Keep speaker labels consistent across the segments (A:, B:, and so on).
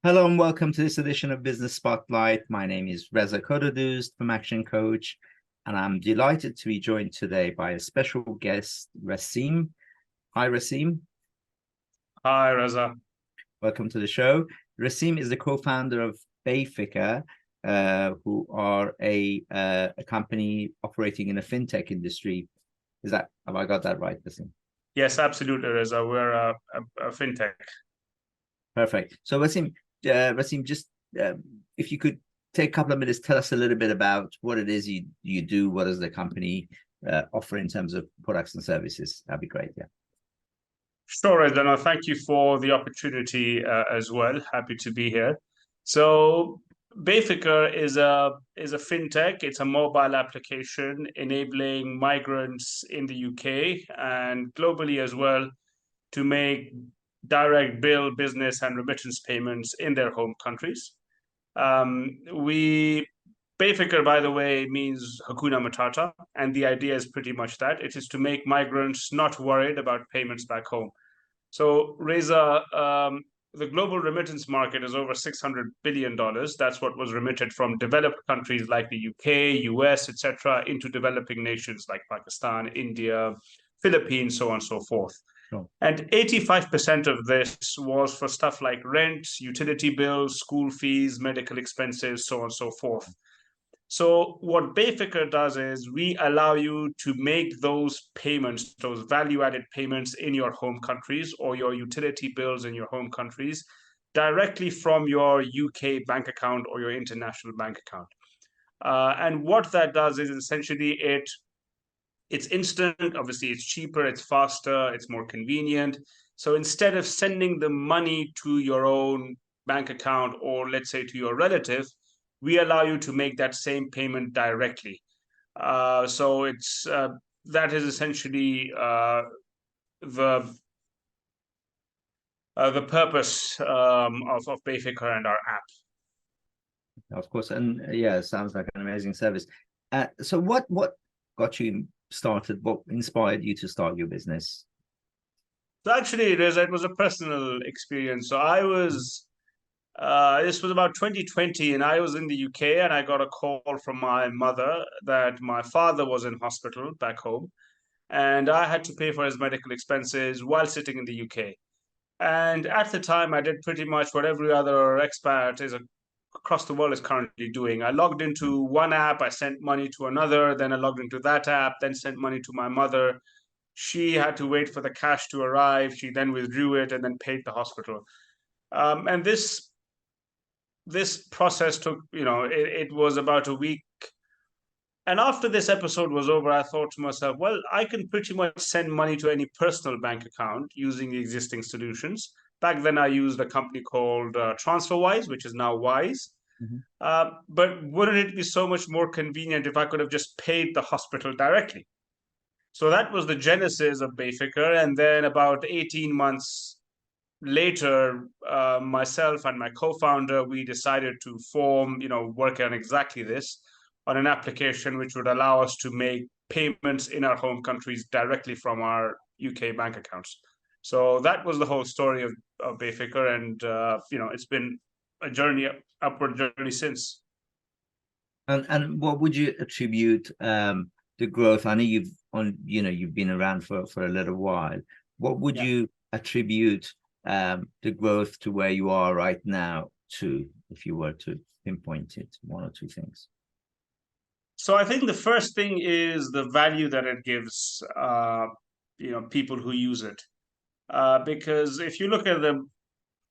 A: Hello and welcome to this edition of Business Spotlight. My name is Reza Kodadoost from Action Coach, and I'm delighted to be joined today by a special guest, Rascim. Hi, Rascim.
B: Hi, Reza.
A: Welcome to the show. Rascim is the co-founder of Bayfikr, who are a company operating in the fintech industry. Have I got that right, Rascim?
B: Yes, absolutely, Reza. We're a fintech.
A: Perfect. So, Rascim, just if you could take a couple of minutes, tell us a little bit about what it is you do. What does the company offer in terms of products and services? That'd be great. Yeah.
B: Sure, Reza. No, thank you for the opportunity as well. Happy to be here. So, Bayfikr is a fintech. It's a mobile application enabling migrants in the UK and globally as well to make direct bill, business, and remittance payments in their home countries. We Bayfikr, by the way, means Hakuna Matata, and the idea is pretty much that it is to make migrants not worried about payments back home. So, Reza, the global remittance market is over $600 billion. That's what was remitted from developed countries like the UK, US, etc., into developing nations like Pakistan, India, Philippines, so on and so forth.
A: Sure.
B: And 85% of this was for stuff like rent, utility bills, school fees, medical expenses, so on and so forth. So what Bayfikr does is we allow you to make those payments, those value-added payments in your home countries or your utility bills in your home countries directly from your UK bank account or your international bank account. And what that does is essentially it's instant, obviously it's cheaper, it's faster, it's more convenient. So instead of sending the money to your own bank account or let's say to your relative, we allow you to make that same payment directly. So it's that is essentially the the purpose of Bayfikr and our app.
A: Of course, and yeah, it sounds like an amazing service. So, what got you started? What inspired you to start your business?
B: So actually, it was a personal experience. So I was this was about 2020, and I was in the UK, and I got a call from my mother that my father was in hospital back home, and I had to pay for his medical expenses while sitting in the UK. And at the time, I did pretty much what every other expat is across the world is currently doing. I logged into one app, I sent money to another, then I logged into that app, then sent money to my mother. She had to wait for the cash to arrive. She then withdrew it and then paid the hospital. And this process took, it was about a week. And after this episode was over, I thought to myself, well, I can pretty much send money to any personal bank account using the existing solutions. Back then, I used a company called TransferWise, which is now Wise.
A: Mhm.
B: But wouldn't it be so much more convenient if I could have just paid the hospital directly? So that was the genesis of Bayfikr. And then about 18 months later, myself and my co-founder, we decided to work on exactly this, on an application which would allow us to make payments in our home countries directly from our UK bank accounts. So that was the whole story of Bayfikr, and it's been a journey, upward journey since.
A: And what would you attribute the growth? I know you've been around for a little while. What would
B: Yeah.
A: you attribute the growth to where you are right now to, if you were to pinpoint it, one or two things?
B: So I think the first thing is the value that it gives, people who use it. Because if you look at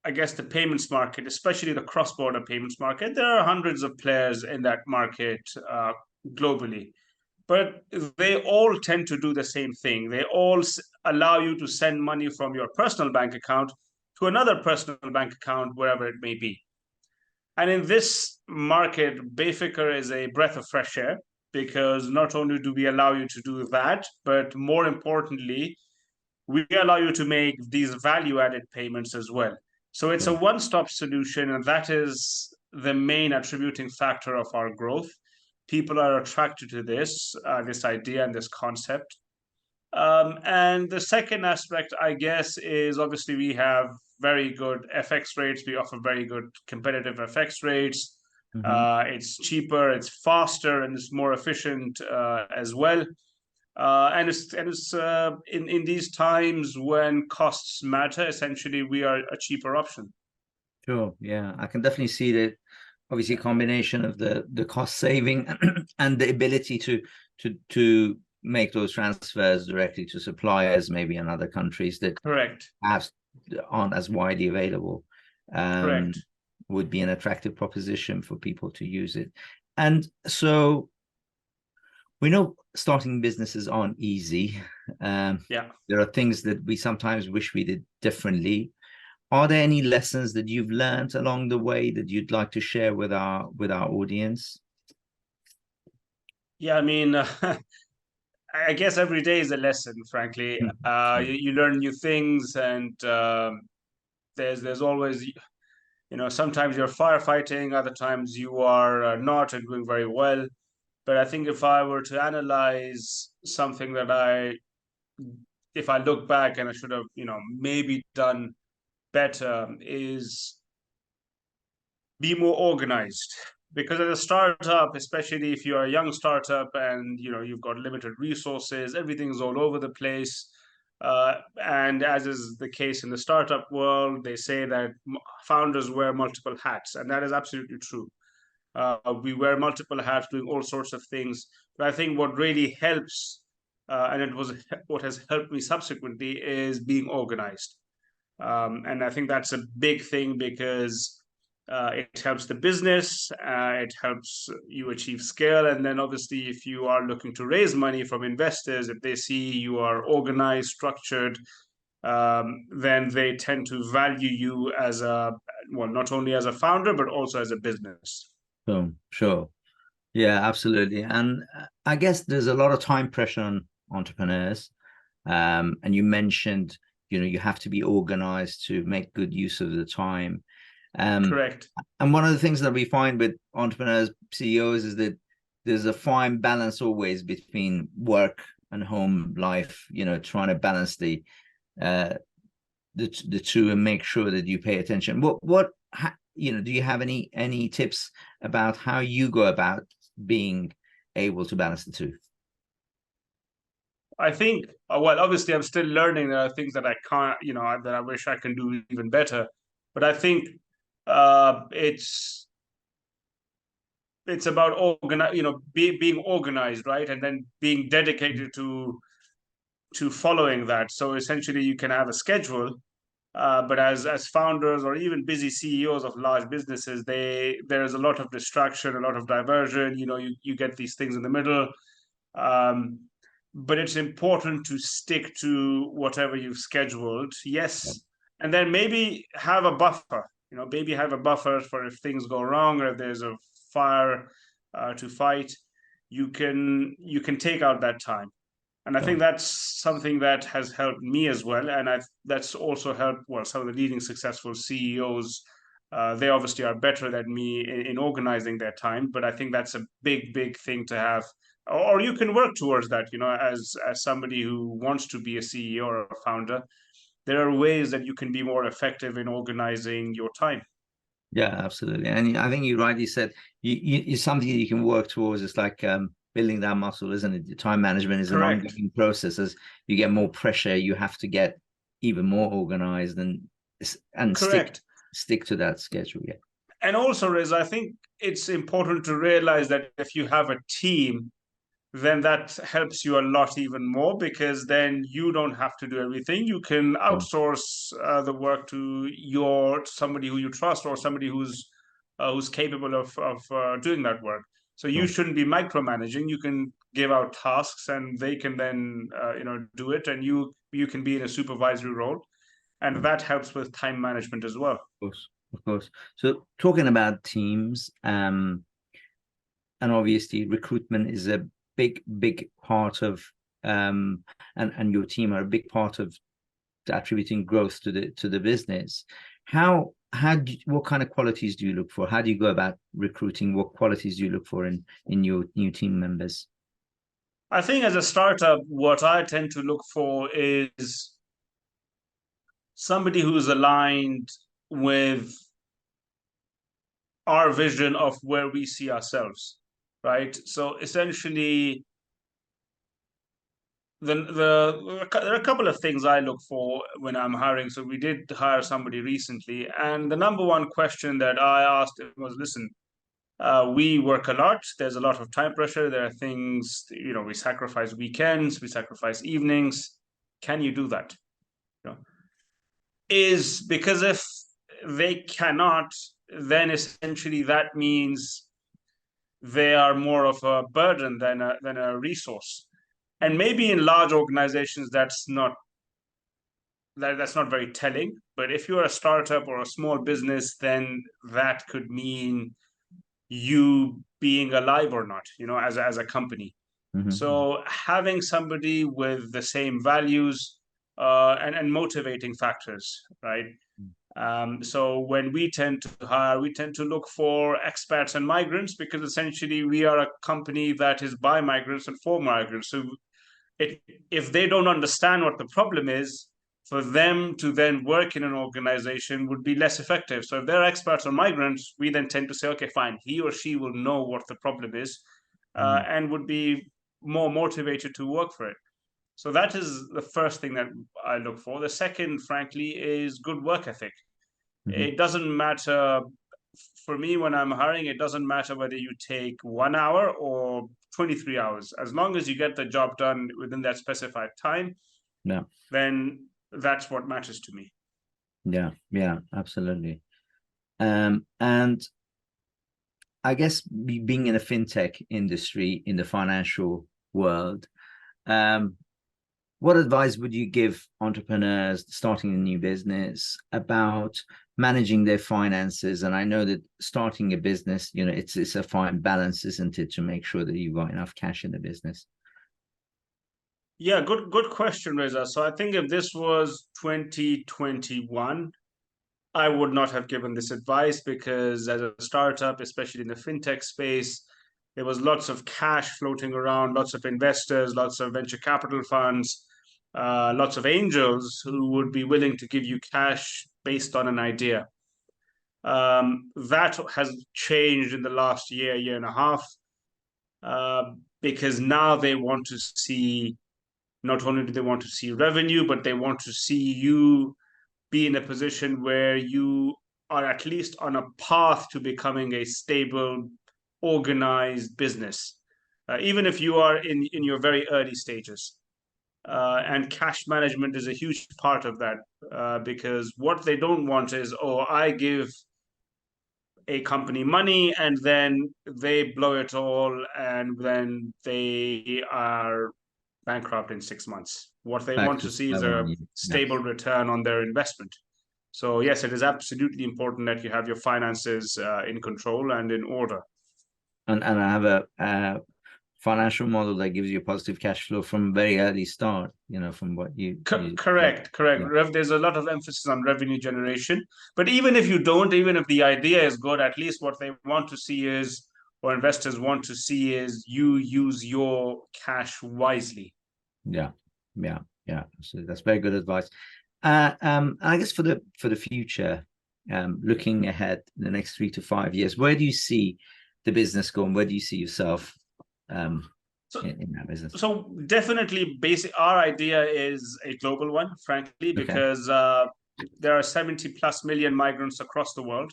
B: I guess the payments market, especially the cross-border payments market, there are hundreds of players in that market globally, but they all tend to do the same thing. They all allow you to send money from your personal bank account to another personal bank account, wherever it may be. And in this market, Bayfikr is a breath of fresh air because not only do we allow you to do that, but more importantly, we allow you to make these value-added payments as well. So it's a
A: Sure.
B: one-stop solution, and that is the main attributing factor of our growth. People are attracted to this idea and this concept. And the second aspect, I guess, is obviously we have very good FX rates. We offer very good competitive FX rates.
A: Hmm.
B: It's cheaper, it's faster, and it's more efficient as well. And it's in these times when costs matter, essentially we are a cheaper option.
A: Sure. Yeah, I can definitely see that. Obviously, a combination of the cost saving and the ability to make those transfers directly to suppliers, maybe in other countries that
B: Correct.
A: perhaps aren't as widely available, um,
B: Correct.
A: would be an attractive proposition for people to use it. And so we know starting businesses aren't easy.
B: Yeah.
A: There are things that we sometimes wish we did differently. Are there any lessons that you've learned along the way that you'd like to share with our audience?
B: Yeah, I mean, I guess every day is a lesson, frankly. You learn new things, and there's always, sometimes you're firefighting, other times you are not and doing very well. But I think if I were to analyze something if I look back and I should have, maybe done better, is be more organized. Because as a startup, especially if you're a young startup and you've got limited resources, everything's all over the place. And as is the case in the startup world, they say that founders wear multiple hats, and that is absolutely true. We wear multiple hats doing all sorts of things. But I think what really helps, and it was what has helped me subsequently, is being organized. And I think that's a big thing because it helps the business, it helps you achieve scale. And then, obviously, if you are looking to raise money from investors, if they see you are organized, structured, then they tend to value you as well, not only as a founder, but also as a business.
A: Sure, sure. Yeah, absolutely. And I guess there's a lot of time pressure on entrepreneurs. And you mentioned, you have to be organized to make good use of the time. Um,
B: Correct.
A: and one of the things that we find with entrepreneurs, CEOs, is that there's a fine balance always between work and home life, trying to balance uh, the two and make sure that you pay attention. Do you have any tips about how you go about being able to balance the two?
B: I think, well, obviously, I'm still learning. There are things that I can't, that I wish I can do even better. But I think uh, it's it's about being organized, right, and then being dedicated to following that. So essentially, you can have a schedule, but as founders or even busy CEOs of large businesses, there is a lot of distraction, a lot of diversion. You get these things in the middle. Um, but it's important to stick to whatever you've scheduled.
A: Yeah.
B: Yes, and then maybe have a buffer. Maybe have a buffer for if things go wrong or if there's a fire to fight. You can take out that time, and I think
A: So,
B: that's something that has helped me as well. And that's also helped, well, some of the leading successful CEOs. They obviously are better than me in organizing their time, but I think that's a big, big thing to have. Or you can work towards that, as somebody who wants to be a CEO or a founder. There are ways that you can be more effective in organizing your time.
A: yeah, absolutely. And I think you rightly said it's something that you can work towards. It's like building that muscle, isn't it? Time management is an
B: Correct.
A: ongoing process. As you get more pressure, you have to get even more organized and
B: Correct.
A: stick to that schedule. Yeah.
B: And also, Riz, I think it's important to realize that if you have a team, then that helps you a lot even more because then you don't have to do everything. You can
A: So,
B: outsource the work to somebody who you trust or somebody who's capable of doing that work. So you
A: so,
B: shouldn't be micromanaging. You can give out tasks and they can then do it, and you can be in a supervisory role, and
A: so,
B: that helps with time management as well.
A: course, of course. So talking about teams, and obviously recruitment is a big part of and your team are a big part of attributing growth to the business. What kind of qualities do you look for? How do you go about recruiting? What qualities do you look for in your new team members?
B: I think as a startup, what I tend to look for is somebody who's aligned with our vision of where we see ourselves, right? So essentially, there are a couple of things I look for when I'm hiring. So we did hire somebody recently, and the number one question that I asked him was, "Listen, we work a lot. There's a lot of time pressure. There are things, we sacrifice weekends, we sacrifice evenings. Can you do that?" You know, is because if they cannot, then essentially that means they are more of a burden than a resource. And maybe in large organizations, that's not very telling. But if you're a startup or a small business, then that could mean you being alive or not, as a company.
A: Hmm.
B: So having somebody with the same values and motivating factors, right? So when we tend to hire, we tend to look for expats and migrants because essentially we are a company that is by migrants and for migrants. So it, if they don't understand what the problem is, for them to then work in an organization would be less effective. So if they're experts or migrants, we then tend to say, okay, fine, he or she will know what the problem is and would be more motivated to work for it. So that is the first thing that I look for. The second, frankly, is good work ethic.
A: Hmm.
B: It doesn't matter for me when I'm hiring, it doesn't matter whether you take 1 hour or 23 hours. As long as you get the job done within that specified time,
A: Yeah,
B: then that's what matters to me.
A: yeah, yeah, absolutely. And I guess being in a fintech industry in the financial world, um, what advice would you give entrepreneurs starting a new business about managing their finances? And I know that starting a business, it's a fine balance, isn't it, to make sure that you've got enough cash in the business?
B: Yeah, good question, Reza. So I think if this was 2021, I would not have given this advice because as a startup, especially in the fintech space, there was lots of cash floating around, lots of investors, lots of venture capital funds, lots of angels who would be willing to give you cash based on an idea. That has changed in the last year and a half, because now they want to see, not only do they want to see revenue, but they want to see you be in a position where you are at least on a path to becoming a stable, organized business, even if you are in your very early stages. And cash management is a huge part of that because what they don't want is, oh, I give a company money and then they blow it all and then they are bankrupt in 6 months. What they
A: Back
B: want
A: to
B: to see is
A: square
B: a
A: one. Yeah.
B: stable return on their investment. So, yes, it is absolutely important that you have your finances in control and in order.
A: And I have a financial model that gives you a positive cash flow from very early start, from what yeah,
B: Correct, correct.
A: yeah,
B: There's a lot of emphasis on revenue generation. But even if you don't, even if the idea is good, at least what they want to see is, or investors want to see is, you use your cash wisely.
A: yeah, yeah, yeah. So that's very good advice. I guess for the future, looking ahead in the next 3 to 5 years, where do you see the business going? Where do you see yourself um,
B: So,
A: in that business?
B: so definitely, basic. Our idea is a global one, frankly,
A: Okay.
B: because there are 70 plus million migrants across the world,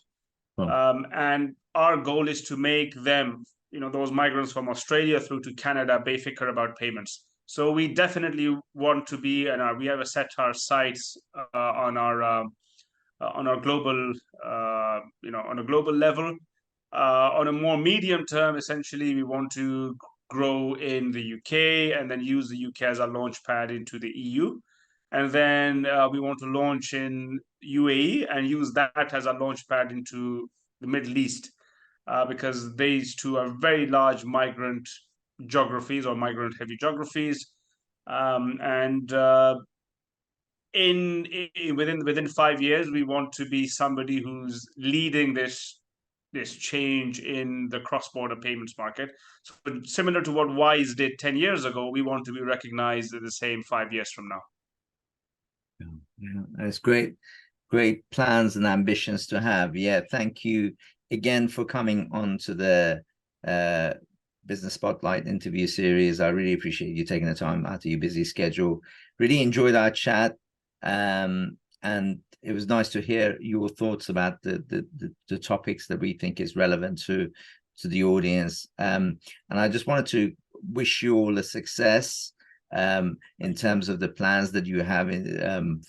A: Well,
B: and our goal is to make them, those migrants from Australia through to Canada, Bayfikr about payments. So we definitely want to be, and we have set our sights on our global, on a global level. On a more medium term, essentially, we want to grow in the UK and then use the UK as a launch pad into the EU. And then we want to launch in UAE and use that as a launch pad into the Middle East, because these two are very large migrant geographies or migrant heavy geographies. And within 5 years, we want to be somebody who's leading this change in the cross-border payments market. So similar to what Wise did 10 years ago, we want to be recognized as the same 5 years from now.
A: Yeah, that's great. Great plans and ambitions to have. Yeah, thank you again for coming on to the Business Spotlight interview series. I really appreciate you taking the time out of your busy schedule. Really enjoyed our chat. And it was nice to hear your thoughts about the topics that we think is relevant to the audience. And I just wanted to wish you all a success in terms of the plans that you have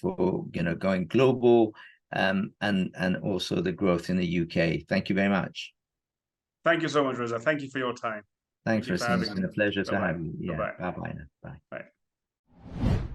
A: for going global, and also the growth in the UK. Thank you very much.
B: Thank you so much, Reza. Thank you for your time.
A: Thanks, Rascim. It's been a pleasure to
B: Bye-bye.
A: have you. Yeah.
B: Bye-bye.
A: Bye-bye now. Bye.
B: Bye.